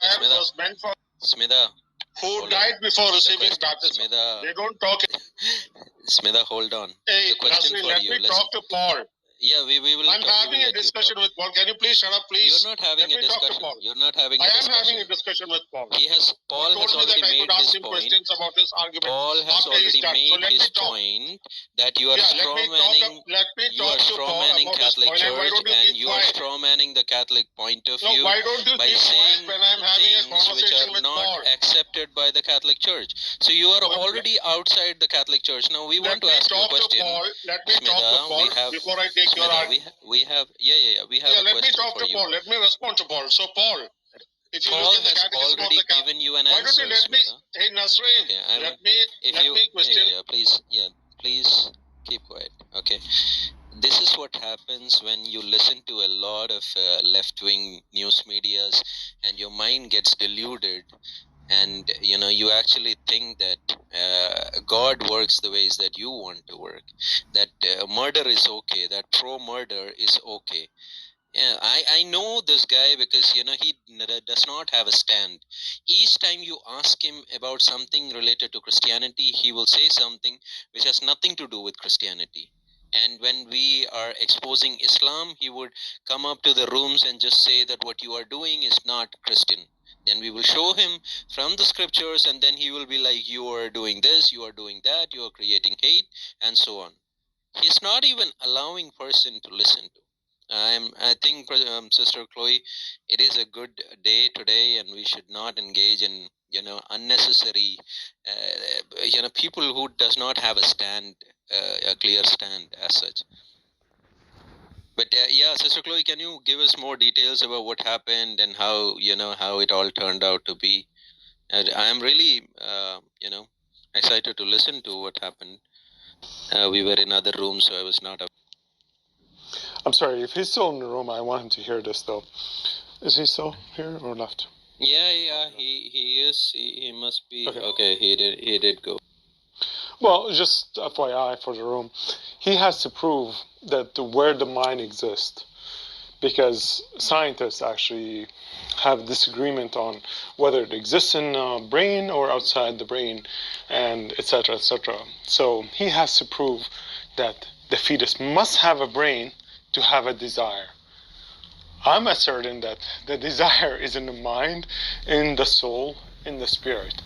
Smita, was meant for Smita, who died before receiving baptism. Smita, They don't talk. Smita, hold on. Hey, The question Nasri, for let you. me Listen. talk to Paul. Yeah, we will. I'm having a discussion with Paul. Can you please shut up, please? You're not having Let a me talk to discussion. Paul. You're not having I a am discussion. having a discussion with Paul. Paul has already made his point. About his argument. Paul has already made his point that you are strawmanning. You are strawmanning Catholic Church, and you are strawmanning the Catholic point of view by saying when I'm having a things which conversation are with not Paul? accepted by the Catholic Church. So you are already outside the Catholic Church. Now we want to ask you a question. Let me talk to Paul we have before I take your Smita, we have we have a let me question talk for to you. Paul. Let me respond to Paul. So Paul, if you Paul look at the has catechism already of the given you an why answer, don't you let me? Smita. Hey Nasreen, Okay, let me question. please keep quiet. Okay, this is what happens when you listen to a lot of left-wing news medias, and your mind gets deluded, and you actually think that God works the ways that you want to work, that murder is okay, that pro-murder is okay. Yeah, I know this guy because he does not have a stand. Each time you ask him about something related to Christianity, he will say something which has nothing to do with Christianity. And when we are exposing Islam, he would come up to the rooms and just say that what you are doing is not Christian. Then we will show him from the scriptures, and then he will be like, you are doing this, you are doing that, you are creating hate, and so on. He's not even allowing person to listen to. I think, Sister Chloe, it is a good day today, and we should not engage in unnecessary people who does not have a stand, a clear stand as such. But yeah, Sister Chloe, can you give us more details about what happened and how how it all turned out to be? And I am really excited to listen to what happened. We were in other rooms, so I was not. I'm sorry, if he's still in the room, I want him to hear this, though. Is he still here or left? Yeah, he is. He must be. Okay, he did go. Well, just FYI for the room, he has to prove that where the mind exists, because scientists actually have disagreement on whether it exists in the brain or outside the brain, and etc., etc. So he has to prove that the fetus must have a brain to have a desire. I'm asserting that the desire is in the mind, in the soul, in the spirit.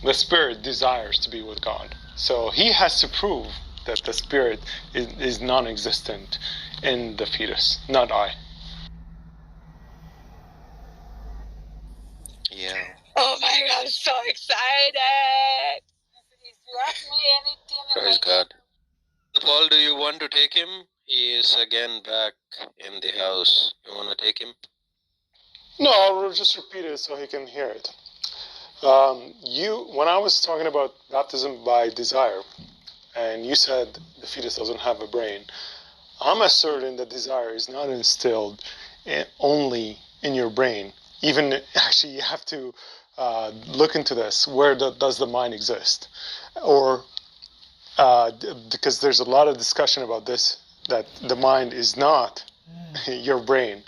The spirit desires to be with God. So he has to prove that the spirit is non-existent in the fetus, not I. Yeah. Oh my God, I'm so excited. If you ask me anything, Praise God. Paul, do you want to take him? He is again back in the house. You want to take him? No, I'll just repeat it so he can hear it. When I was talking about baptism by desire, and you said the fetus doesn't have a brain, I'm asserting that desire is not instilled only in your brain. Even actually, you have to look into this. Where does the mind exist? Or because there's a lot of discussion about this, that the mind is not your brain.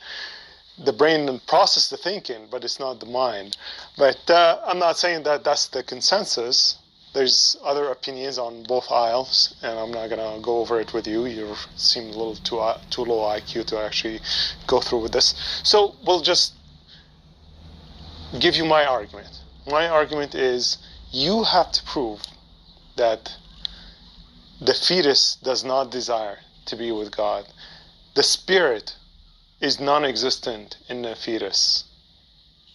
The brain processes the thinking, but it's not the mind. But I'm not saying that that's the consensus. There's other opinions on both aisles, and I'm not gonna go over it with you. You seem a little too low IQ to actually go through with this. So we'll just give you my argument. My argument is you have to prove that the fetus does not desire to be with God. The spirit is non-existent in the fetus.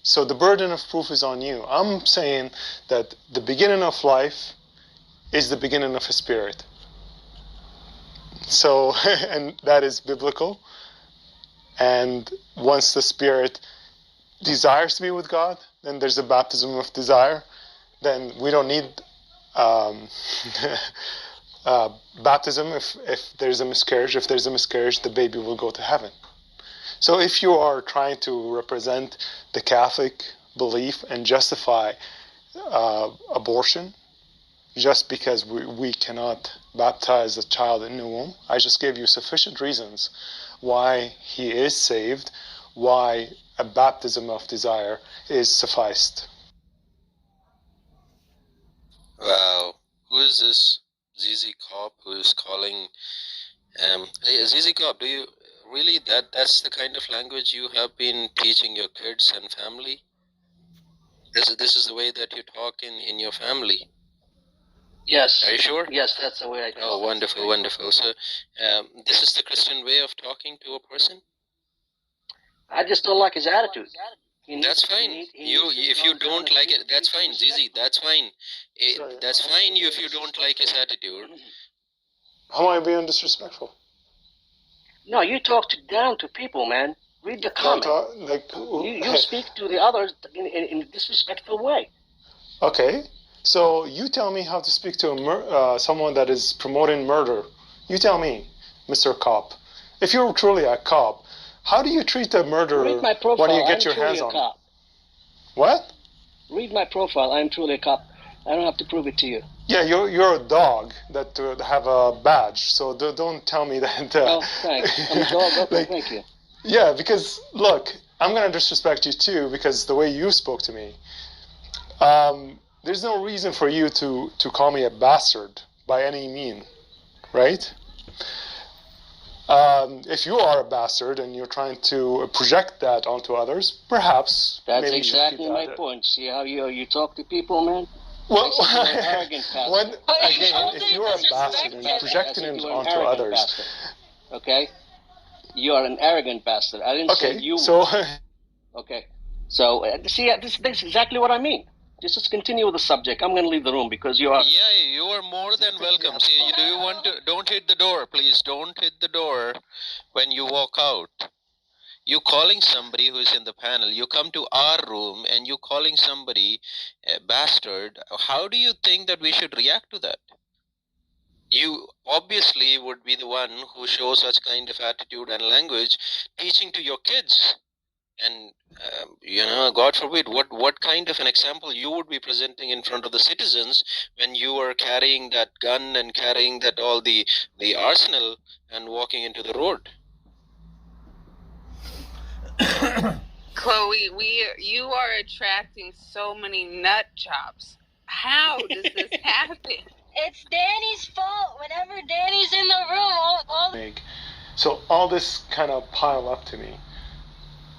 So the burden of proof is on you. I'm saying that the beginning of life is the beginning of a spirit. So, and that is biblical. And once the spirit desires to be with God, then there's a baptism of desire. Then we don't need baptism if there's a miscarriage. If there's a miscarriage, the baby will go to heaven. So if you are trying to represent the Catholic belief and justify abortion just because we cannot baptize a child in the womb, I just gave you sufficient reasons why he is saved, why a baptism of desire is sufficed. Wow. Who is this ZZ Cop who is calling? Hey, ZZ Cop, do you really that's the kind of language you have been teaching your kids and family? This is the way that you talk in your family. Yes. Are you sure? Yes, that's the way I talk. Oh, wonderful, wonderful. So, this is the Christian way of talking to a person. I just don't like his attitude. That's fine. If you don't like it, that's fine, Zizi. That's fine. That's fine. If you don't like his attitude. How am I being disrespectful? No, you talk down to people, man. Read the comment. You speak to the others in a disrespectful way. Okay, so you tell me how to speak to someone that is promoting murder. You tell me, Mr. Cop. If you're truly a cop, how do you treat a murderer Read my profile. when you get your hands on him? What? Read my profile. I'm truly a cop. I don't have to prove it to you. Yeah, you're a dog that have a badge, so don't tell me that. Oh, thanks. I'm a dog. Okay, thank you. Yeah, because look, I'm gonna disrespect you too because the way you spoke to me. There's no reason for you to call me a bastard by any mean, right? If you are a bastard and you're trying to project that onto others, perhaps. That's exactly my point. See how you talk to people, man? Well, you're an arrogant bastard. Again, if you're a bastard and you're projecting it onto others, bastard. Okay, you are an arrogant bastard. I didn't say you. So. Okay, so see, this is exactly what I mean. Just continue with the subject. I'm going to leave the room because you are. Yeah, you are more than welcome. See, do you want to? Don't hit the door, please. Don't hit the door when you walk out. You calling somebody who is in the panel. You come to our room and you calling somebody a bastard. How do you think that we should react to that? You obviously would be the one who shows such kind of attitude and language teaching to your kids. And, God forbid, what kind of an example you would be presenting in front of the citizens when you are carrying that gun and carrying that all the arsenal and walking into the road? Chloe, you are attracting so many nut jobs. How does this happen? It's Danny's fault. Whenever Danny's in the room, So all this kind of pile up to me.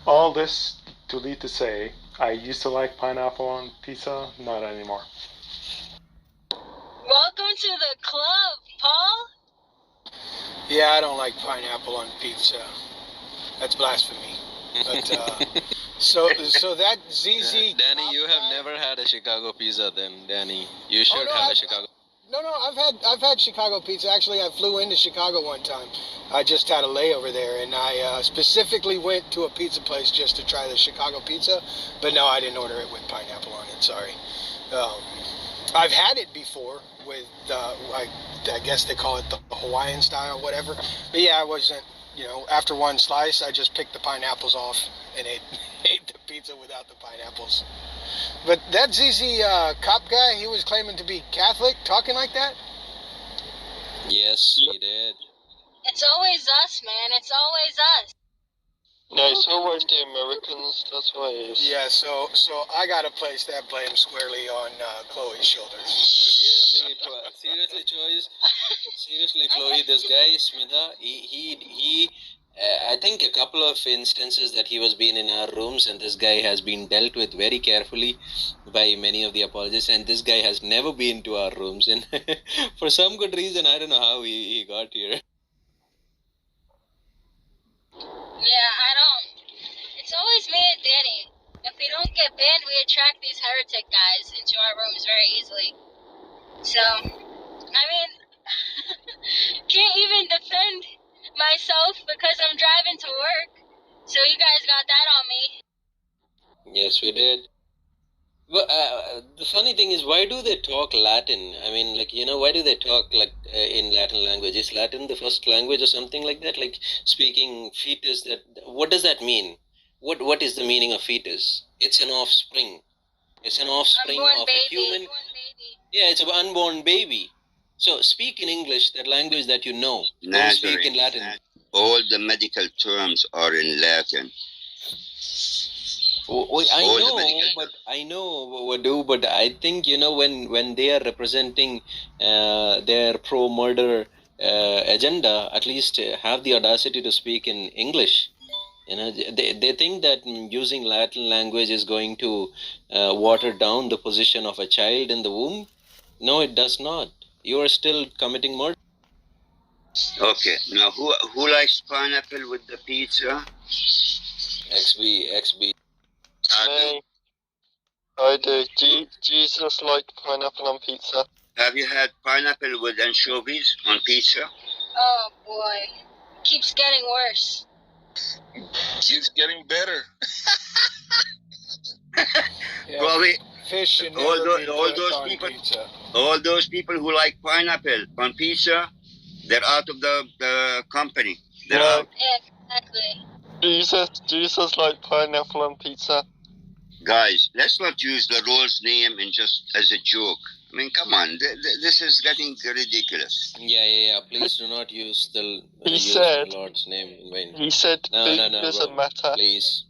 All this to lead to say, I used to like pineapple on pizza, not anymore. welcome to the club, Paul. Yeah, I don't like pineapple on pizza. That's blasphemy. But so that ZZ. Danny, you have never had a Chicago pizza, then, Danny. You should have a Chicago. No, I've had Chicago pizza. Actually, I flew into Chicago one time. I just had a layover there, and I specifically went to a pizza place just to try the Chicago pizza. But no, I didn't order it with pineapple on it. Sorry. I've had it before with I guess they call it the Hawaiian style, whatever. But yeah, I wasn't. After one slice, I just picked the pineapples off and ate the pizza without the pineapples. But that ZZ cop guy, he was claiming to be Catholic, talking like that? Yes, he did. It's always us, man. It's always us. No, it's always the Americans, that's why it's... Yeah, so I gotta place that blame squarely on Chloe's shoulders. Seriously, Chloe, this guy, Smitha, he I think a couple of instances that he was being in our rooms, and this guy has been dealt with very carefully by many of the apologists, and this guy has never been to our rooms, and for some good reason, I don't know how he got here. Yeah, I don't. It's always me and Danny. If we don't get banned, we attract these heretic guys into our rooms very easily. So, I mean, can't even defend myself because I'm driving to work. So you guys got that on me. Yes, we did. But the funny thing is, why do they talk Latin? I mean, why do they talk in Latin language? Is Latin the first language or something like that? Like speaking fetus. What does that mean? What is the meaning of fetus? It's an offspring. It's an offspring Unborn of baby. a human. Yeah, it's an unborn baby. So speak in English, that language that you know. Don't speak in Latin. All the medical terms are in Latin. I know, Wadu, but I think, when they are representing their pro-murder agenda, at least have the audacity to speak in English. They think that using Latin language is going to water down the position of a child in the womb. No, it does not. You are still committing murder. Okay, now who likes pineapple with the pizza? XB. I do. Jesus liked pineapple on pizza. Have you had pineapple with anchovies on pizza? Oh boy, keeps getting worse. Keeps getting better. Yeah, Probably fish should never all be those put on people, pizza. all those people who like pineapple on pizza, they're out of the company. They're out. Yeah, exactly. Jesus liked pineapple on pizza. Guys, let's not use the Lord's name and just as a joke. I mean, come on, this is getting ridiculous. Yeah. Please do not use the Lord's name in vain. He said food doesn't matter. Please.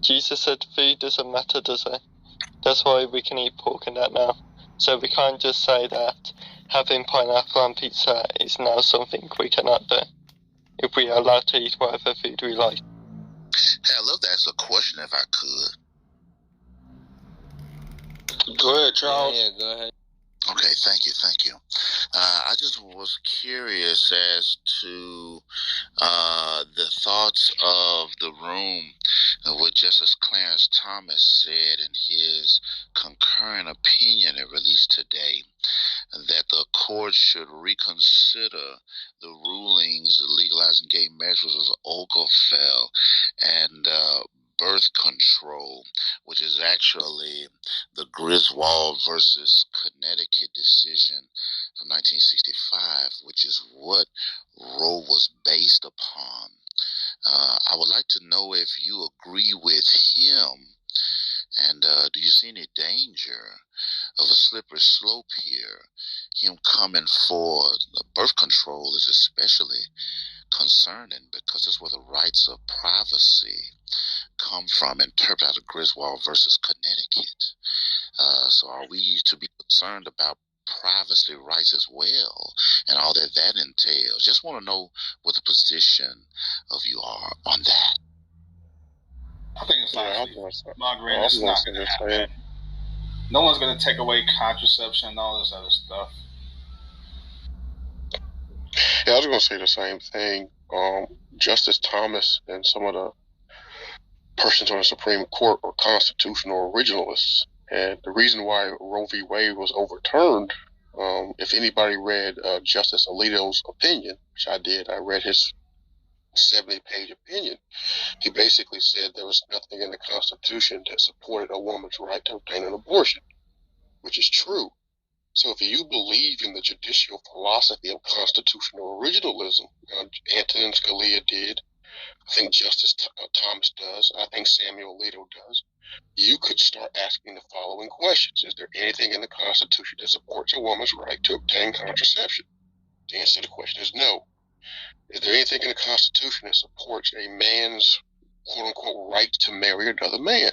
Jesus said food doesn't matter, does it? That's why we can eat pork and that now. So we can't just say that having pineapple on pizza is now something we cannot do. If we are allowed to eat whatever food we like. Hey, I'd love to ask a question if I could. Go ahead, Charles. Yeah, go ahead. Okay, thank you. I just was curious as to the thoughts of the room what Justice Clarence Thomas said in his concurrent opinion it released today, that the court should reconsider the rulings legalizing gay measures of Obergefell and birth control, which is actually the Griswold versus Connecticut decision from 1965, which is what Roe was based upon. I would like to know if you agree with him, and do you see any danger of a slippery slope here? Him coming for birth control is especially concerning because that's where the rights of privacy come from, interpreted out of Griswold versus Connecticut. So are we to be concerned about privacy rights as well and all that entails? Just want to know what the position of you are on that. I think it's Margaret, it's not going to happen. No one's going to take away contraception and all this other stuff. Yeah, I was going to say the same thing. Justice Thomas and some of the persons on the Supreme Court are constitutional originalists. And the reason why Roe v. Wade was overturned, if anybody read Justice Alito's opinion, which I did, I read his 70-page opinion. He basically said there was nothing in the Constitution that supported a woman's right to obtain an abortion, which is true. So if you believe in the judicial philosophy of constitutional originalism, Antonin Scalia did, I think Justice Thomas does, I think Samuel Alito does, you could start asking the following questions. Is there anything in the Constitution that supports a woman's right to obtain contraception? The answer to the question is no. Is there anything in the Constitution that supports a man's quote-unquote right to marry another man?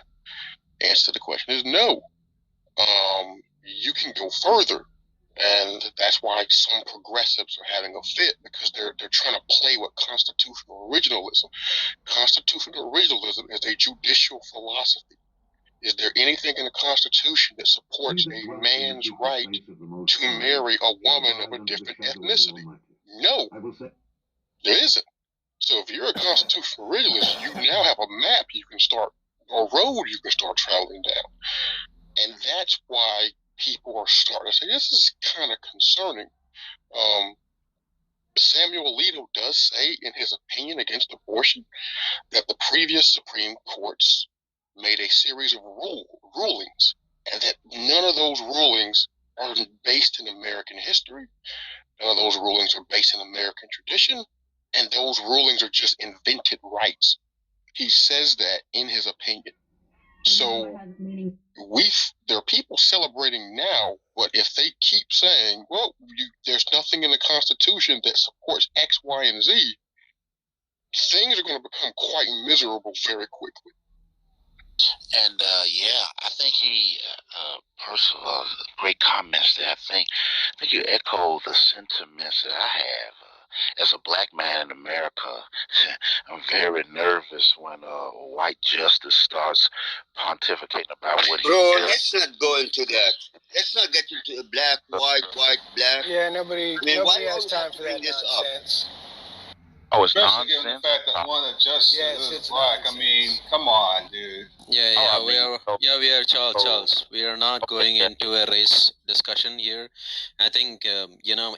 The answer to the question is no. You can go further, and that's why some progressives are having a fit, because they're trying to play with constitutional originalism. Constitutional originalism is a judicial philosophy. Is there anything in the Constitution that supports a man's right to marry a woman of a different ethnicity? No, there isn't. So if you're a constitutional originalist, you now have a map you can start, or a road you can start traveling down. And that's why people are starting to say, this is kind of concerning. Samuel Alito does say in his opinion against abortion that the previous Supreme Courts made a series of rulings, and that none of those rulings are based in American history. None of those rulings are based in American tradition, and those rulings are just invented rights. He says that in his opinion. So there are people celebrating now, but if they keep saying, well, there's nothing in the Constitution that supports X, Y, and Z, things are going to become quite miserable very quickly. And I think he, first of all, great comments there. I think you echo the sentiments that I have. As a black man in America, I'm very nervous when white justice starts pontificating about what he Bro, does. let's not go into that. Let's not get into black, white, black. Yeah, nobody has time for that nonsense. Oh, it's Especially given the nonsense. fact that one of justices is black. Nonsense. I mean, come on, dude. We are Charles. We are not going into a race discussion here. I think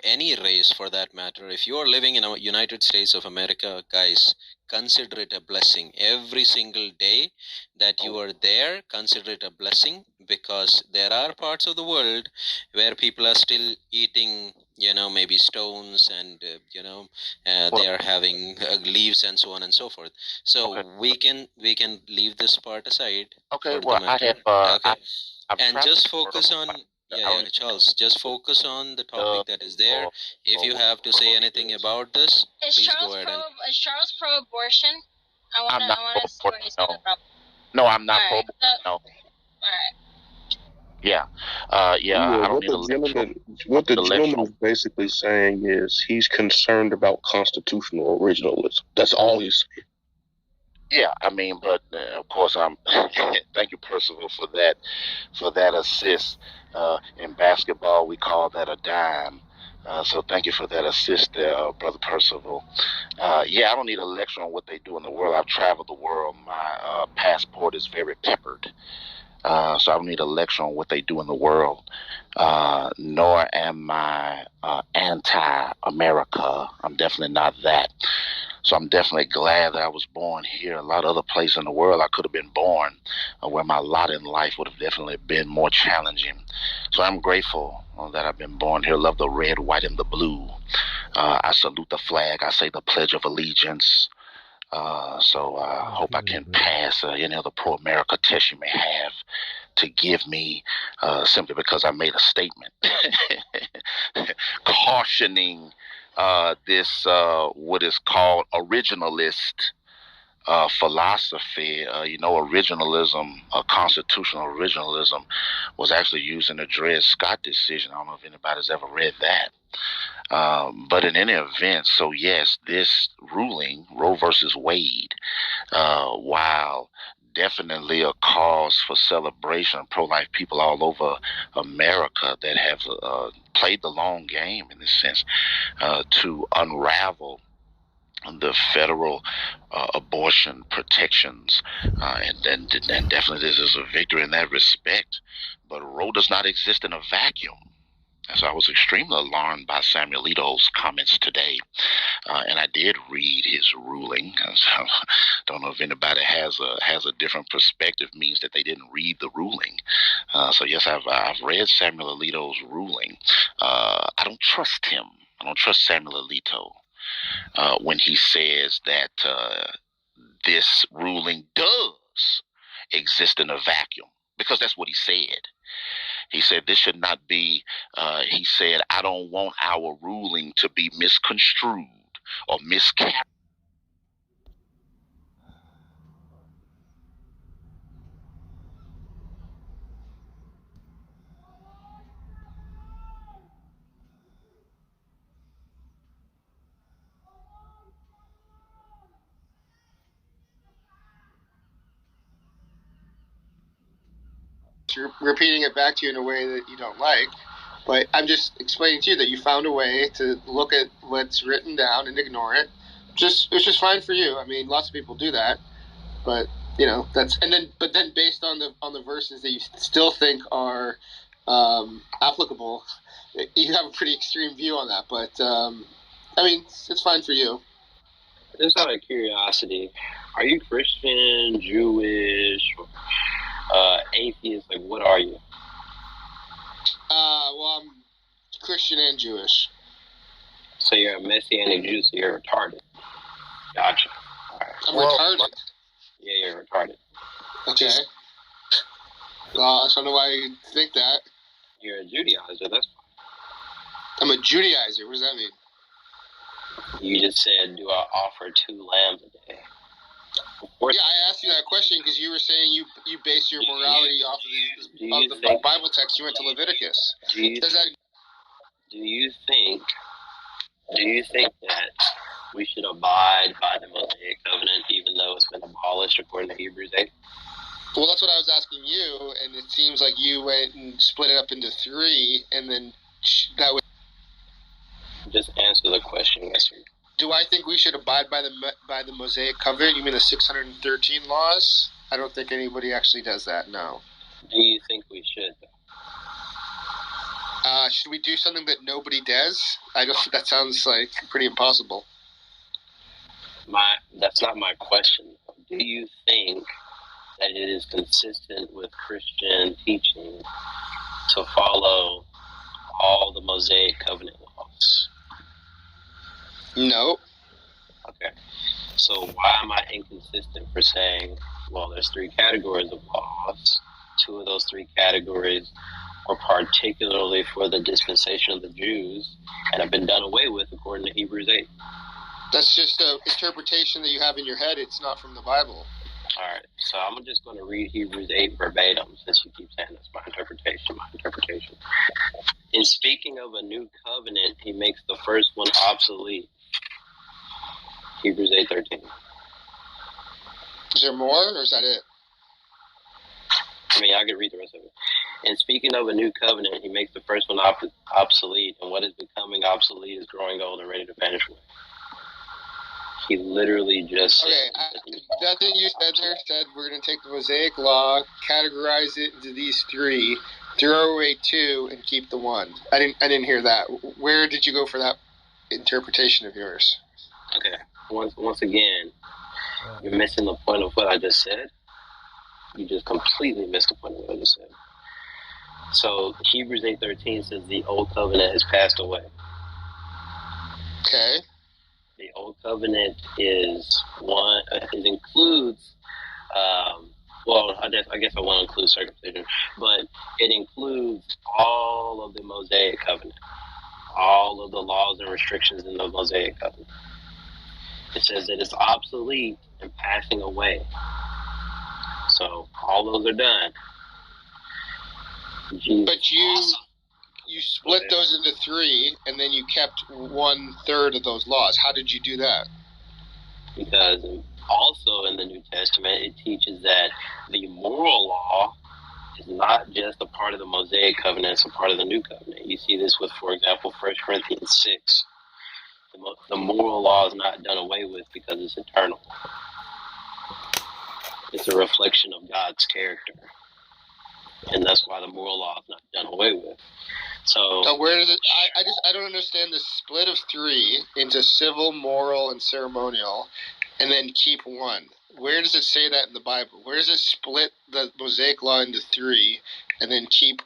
any race for that matter. If you are living in the United States of America, guys, consider it a blessing. Every single day that you are there, consider it a blessing, because there are parts of the world where people are still eating, maybe stones, and they are having leaves and so on and so forth. So we can leave this part aside. Okay, well, I have. And just focus on Charles. Just focus on the topic that is there. If you have to say anything about this, please go ahead. Is Charles pro-abortion? I want to see what he's going to pro. No, I'm not pro. No. All right. Yeah. I don't need what the gentleman is basically saying is he's concerned about constitutional originalism. That's all he's saying. Yeah, I mean, but of course, thank you, Percival, for that assist. In basketball, we call that a dime. So thank you for that assist there, Brother Percival. I don't need a lecture on what they do in the world. I've traveled the world. My passport is very peppered. So I don't need a lecture on what they do in the world. Nor am I anti-America. I'm definitely not that. So I'm definitely glad that I was born here. A lot of other places in the world I could have been born where my lot in life would have definitely been more challenging. So I'm grateful that I've been born here. Love the red, white, and the blue. I salute the flag. I say the Pledge of Allegiance. So I hope I can pass any other pro-America test you may have to give me simply because I made a statement cautioning this what is called originalist philosophy. Originalism, constitutional originalism, was actually used in the Dred Scott decision. I don't know if anybody's ever read that. But in any event, so yes, this ruling, Roe versus Wade, while definitely a cause for celebration, pro-life people all over America that have played the long game in this sense to unravel the federal abortion protections, and definitely this is a victory in that respect. But Roe does not exist in a vacuum. So I was extremely alarmed by Samuel Alito's comments today, and I did read his ruling. So don't know if anybody has a different perspective. Means that they didn't read the ruling. So yes, I've read Samuel Alito's ruling. I don't trust him. I don't trust Samuel Alito when he says that this ruling does exist in a vacuum, because that's what he said. He said this should not be, he said, I don't want our ruling to be misconstrued or miscarried. Repeating it back to you in a way that you don't like, but I'm just explaining to you that you found a way to look at what's written down and ignore it. It's just fine for you. I mean, lots of people do that, but but then based on the verses that you still think are applicable, you have a pretty extreme view on that. But I mean, it's fine for you. Just out of curiosity, are you Christian, Jewish, atheist? Like, what are you? Well, I'm Christian and Jewish. So you're a Messianic Jew, so you're retarded. Gotcha. Right. I'm retarded? Yeah, you're retarded. Okay. Well, I don't know why you think that. You're a Judaizer, that's fine. I'm a Judaizer? What does that mean? You just said, do I offer 2 lambs a day? Yeah, I asked you that question because you were saying you base your morality off of the Bible text. You went to Leviticus. Do you think that we should abide by the Mosaic covenant even though it's been abolished according to Hebrews 8? Well, that's what I was asking you, and it seems like you went and split it up into 3, and then that would just answer the question. Yes, sir. Do I think we should abide by the Mosaic covenant? You mean the 613 laws? I don't think anybody actually does that. No. Do you think we should? Should we do something that nobody does? I don't. That sounds like pretty impossible. That's not my question. Do you think that it is consistent with Christian teaching to follow all the Mosaic covenant laws? No. Okay. So why am I inconsistent for saying, well, there's 3 categories of laws. 2 of those 3 categories are particularly for the dispensation of the Jews and have been done away with according to Hebrews 8. That's just an interpretation that you have in your head. It's not from the Bible. All right. So I'm just going to read Hebrews 8 verbatim since you keep saying that's my interpretation. In speaking of a new covenant, he makes the first one obsolete. Hebrews 8:13. Is there more, or is that it? I mean, I could read the rest of it. And speaking of a new covenant, he makes the first one obsolete, and what is becoming obsolete is growing old and ready to vanish away. He literally just said... Okay, that thing you said there said we're going to take the Mosaic law, categorize it into these 3, throw away 2, and keep the 1. I didn't hear that. Where did you go for that interpretation of yours? Okay. Once again, you're missing the point of what I just said. You just completely missed the point of what I just said. So Hebrews 8:13 says the old covenant has passed away. Okay. The old covenant is one. It includes. Well, I guess I want to include circumcision, but it includes all of the Mosaic covenant, all of the laws and restrictions in the Mosaic covenant. It says that it's obsolete and passing away. So all those are done. But you split those into 3, and then you kept 1/3 of those laws. How did you do that? Because also in the New Testament, it teaches that the moral law is not just a part of the Mosaic covenant; it's a part of the New Covenant. You see this with, for example, 1 Corinthians 6. The moral law is not done away with because it's eternal. It's a reflection of God's character. And that's why the moral law is not done away with. So where does it... I don't understand the split of 3 into civil, moral, and ceremonial, and then keep 1. Where does it say that in the Bible? Where does it split the Mosaic law into 3 and then keep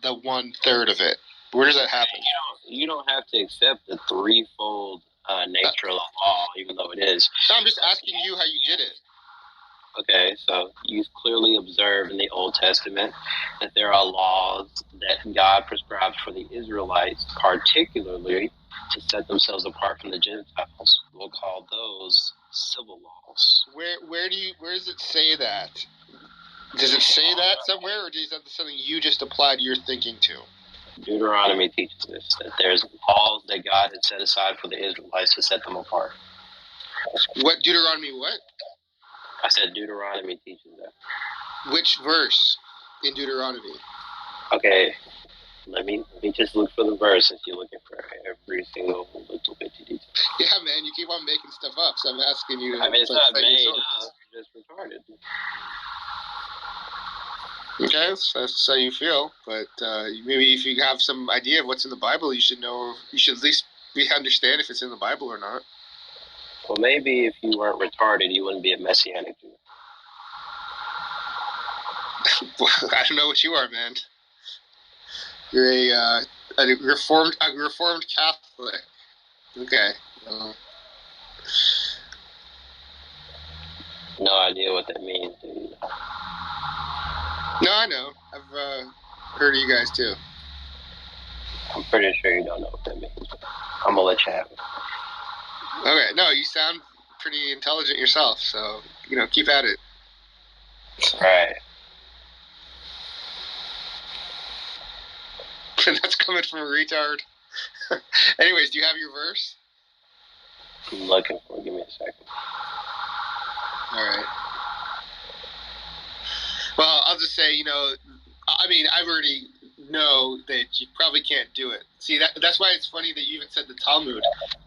the 1/3 of it? Where does that happen? You don't have to accept the threefold nature of the law, even though it is. No, I'm just asking you how you did it. Okay, so you clearly observe in the Old Testament that there are laws that God prescribes for the Israelites, particularly to set themselves apart from the Gentiles. We'll call those civil laws. Where does it say that? Does it say that somewhere, or is that something you just applied your thinking to? Deuteronomy teaches this, that there's laws that God had set aside for the Israelites to set them apart. What, Deuteronomy what? I said Deuteronomy teaches that. Which verse in Deuteronomy? Okay, let me just look for the verse if you're looking for every single little bit of detail. Yeah, man, you keep on making stuff up, so I'm asking you to... I mean, it's not made up, it's just retarded. Okay, that's how you feel, but maybe if you have some idea of what's in the Bible, you should know, you should at least understand if it's in the Bible or not. Well, maybe if you weren't retarded, you wouldn't be a Messianic Jew. I don't know what you are, man. You're a reformed Catholic. Okay. No idea what that means, dude. No, I know. I've heard of you guys too. I'm pretty sure you don't know what that means. I'm gonna let you have it. Okay, no, you sound pretty intelligent yourself, so, keep at it. Right. That's coming from a retard. Anyways, do you have your verse? I'm looking for it. Give me a second. All right. Well, I'll just say, I already know that you probably can't do it. See, that's why it's funny that you even said the Talmud.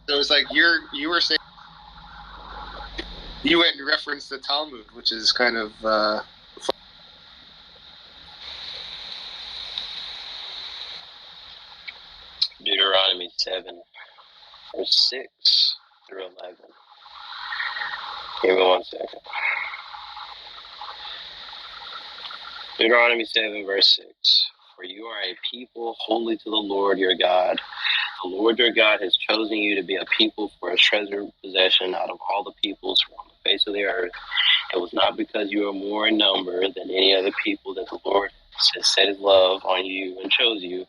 So it's like you were saying, you went and referenced the Talmud, which is kind of Deuteronomy 7, verse 6 through 11. Give me 1 second. Deuteronomy 7, verse 6. For you are a people holy to the Lord your God. The Lord your God has chosen you to be a people for a treasured possession out of all the peoples who are on the face of the earth. It was not because you are more in number than any other people that the Lord has set his love on you and chose you.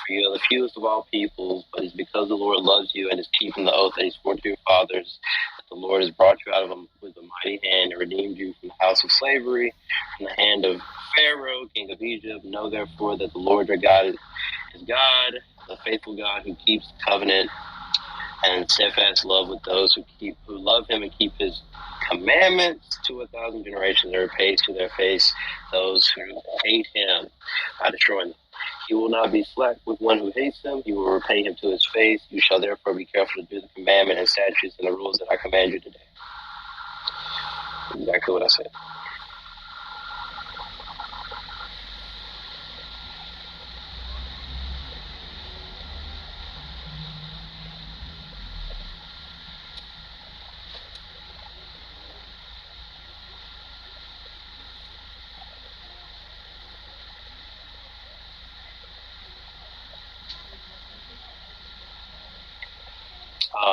For you are the fewest of all peoples, but it's because the Lord loves you and is keeping the oath that he swore to your fathers. That the Lord has brought you out of them with a mighty hand and redeemed you from the house of slavery, from the hand of Pharaoh, king of Egypt. Know therefore that the Lord your God is God, the faithful God who keeps covenant and steadfast love with those who love him and keep his commandments to 1,000 generations, and repays to their face those who hate him by destroying them. He will not be slack with one who hates him. He will repay him to his face. You shall therefore be careful to do the commandment and statutes and the rules that I command you today. Exactly what I said.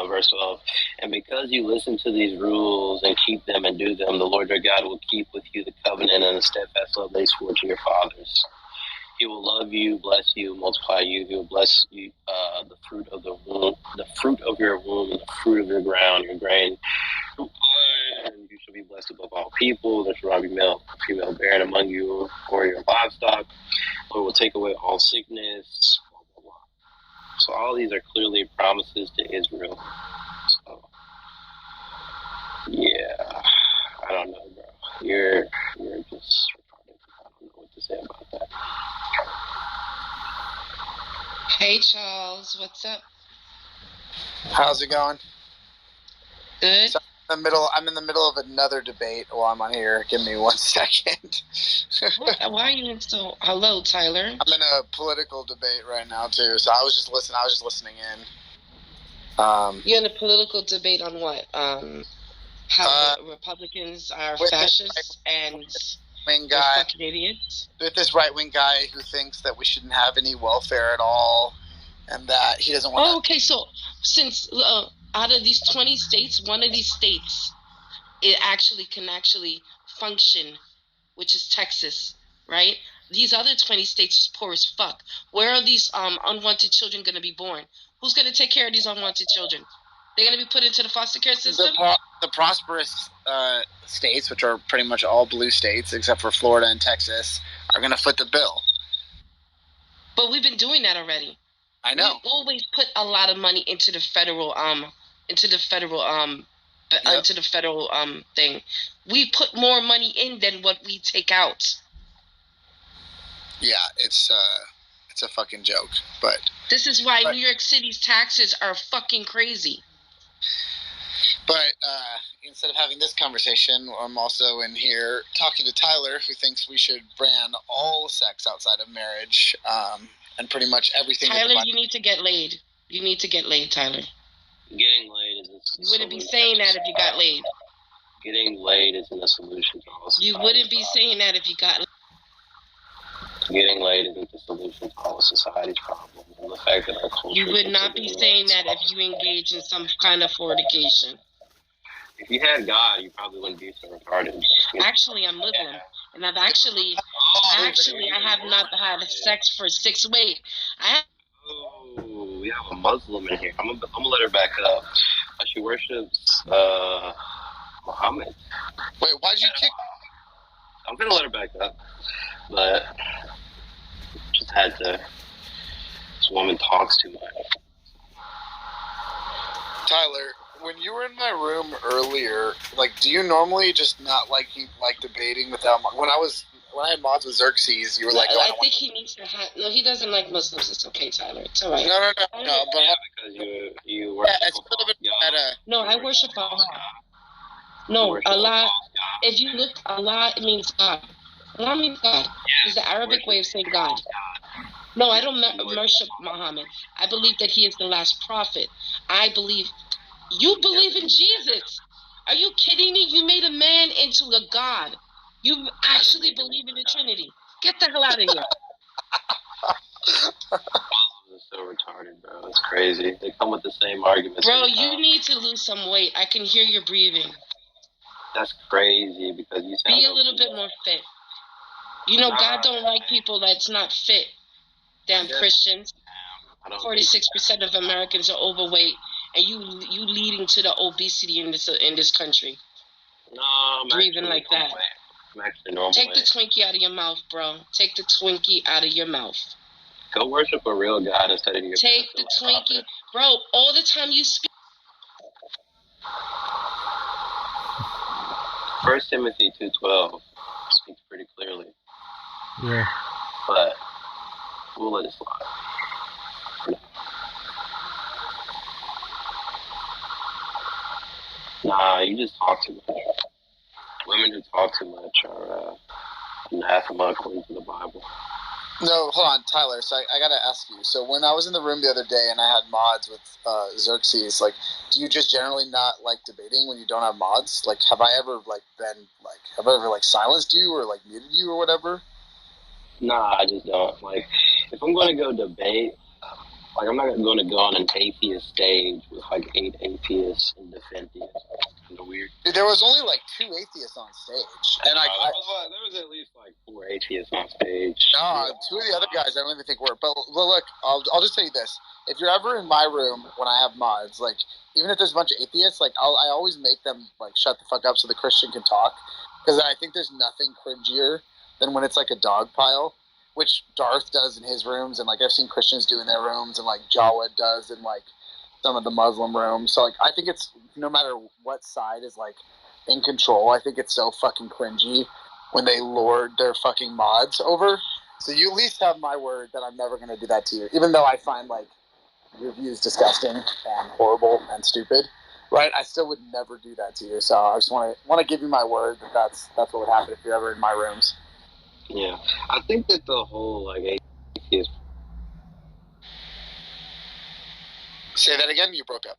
Verse 12, and because you listen to these rules and keep them and do them, the Lord your God will keep with you the covenant and the steadfast love they swore to your fathers. He will love you, bless you, multiply you. He will bless you, the fruit of the womb, the fruit of your womb, and the fruit of your ground, your grain. And you shall be blessed above all people. There shall not be male, female barren among you, or your livestock. The Lord will take away all sickness. Blah, blah, blah. So all these are clearly promises to Israel. So, yeah, I don't know, bro. You're just retarded. I don't know what to say about that. Hey, Charles, what's up? How's it going? Good. So I'm in the middle of another debate while I'm on here. Give me 1 second. Why are you so? Hello, Tyler. I'm in a political debate right now too, so I was just listening in. You're in a political debate on what? How the Republicans are fascists and wing they're guy, fucking idiots. with this right-wing guy who thinks that we shouldn't have any welfare at all, and that he doesn't want. Oh, okay. So since out of these 20 states, one of these states it can function, which is Texas, right? These other 20 states is poor as fuck. Where are these unwanted children going to be born? Who's going to take care of these unwanted children? They're going to be put into the foster care system? The prosperous states, which are pretty much all blue states, except for Florida and Texas, are going to foot the bill. But we've been doing that already. I know. We always put a lot of money into the federal thing. We put more money in than what we take out. Yeah, it's a fucking joke. But this is why New York City's taxes are fucking crazy. But instead of having this conversation, I'm also in here talking to Tyler, who thinks we should ban all sex outside of marriage, and pretty much everything. Tyler, you need to get laid. You need to get laid, Tyler. Getting laid is. You wouldn't be saying that if you got laid. Getting laid isn't a solution to all. You wouldn't be saying that if you got laid. Getting laid isn't the solution to all society's problems, and the fact that our culture. You would not be saying that if you engage in some kind of fornication. If you had God, you probably wouldn't be so retarded. Actually, I'm Muslim, and I have not had sex for 6 weeks. Oh, we have a Muslim in here. I'm gonna let her back up. She worships Muhammad. Wait, why'd you kick? I'm gonna let her back up, but just had to. This woman talks too much. Tyler, when you were in my room earlier, like, do you normally just not like debating without? When I had mods with Xerxes, you were like, I think he needs to have. No, he doesn't like Muslims. It's okay, Tyler. It's all right. No. But because you worship it's a little bit meta. No, I worship Allah. No, Allah. If you look, Allah, it means God. Allah means God. It's the Arabic way of saying God. No, I don't worship Muhammad. I believe that he is the last prophet. I believe. You believe in Jesus. Are you kidding me? You made a man into a god. You actually believe in the Trinity. Get the hell out of here. Muslims are so retarded, bro. It's crazy. They come with the same arguments. Bro, you need to lose some weight. I can hear your breathing. That's crazy because you sound. Be a little bit more fit. You know, God don't like people that's not fit. Damn Christians. 46% of Americans are overweight, and you leading to the obesity in this country. No, I'm breathing like that. I'm actually normal. Take the Twinkie out of your mouth, bro. Take the Twinkie out of your mouth. Go worship a real God instead of your. Take the Twinkie, bro. All the time you speak. 1 Timothy 2:12 speaks pretty clearly. Yeah. But we'll let it slide. Nah, you just talk too much. Women who talk too much are anathema according to the Bible. No, hold on, Tyler. So I gotta ask you. So when I was in the room the other day and I had mods with Xerxes, like, do you just generally not like debating when you don't have mods? Like, have I ever silenced you or like muted you or whatever? Nah, I just don't. Like, if I'm going to go debate, like, I'm not going to go on an atheist stage with, like, 8 atheists and defend it. Kind of weird. Dude, there was only, like, 2 atheists on stage. And there was at least, like, 4 atheists on stage. No, 2 of the other guys I don't even think were. But look, I'll just tell you this. If you're ever in my room when I have mods, like, even if there's a bunch of atheists, like, I always make them, like, shut the fuck up so the Christian can talk. Because I think there's nothing cringier than when it's like a dog pile, which Darth does in his rooms, and like I've seen Christians do in their rooms, and like Jawed does in like some of the Muslim rooms. So like I think it's, no matter what side is like in control, I think it's so fucking cringy when they lord their fucking mods over. So you at least have my word that I'm never gonna do that to you, even though I find like your views disgusting and horrible and stupid. Right, I still would never do that to you. So I just want to give you my word that that's what would happen if you're ever in my rooms. Yeah, I think that the whole like atheist. Say that again. You broke up.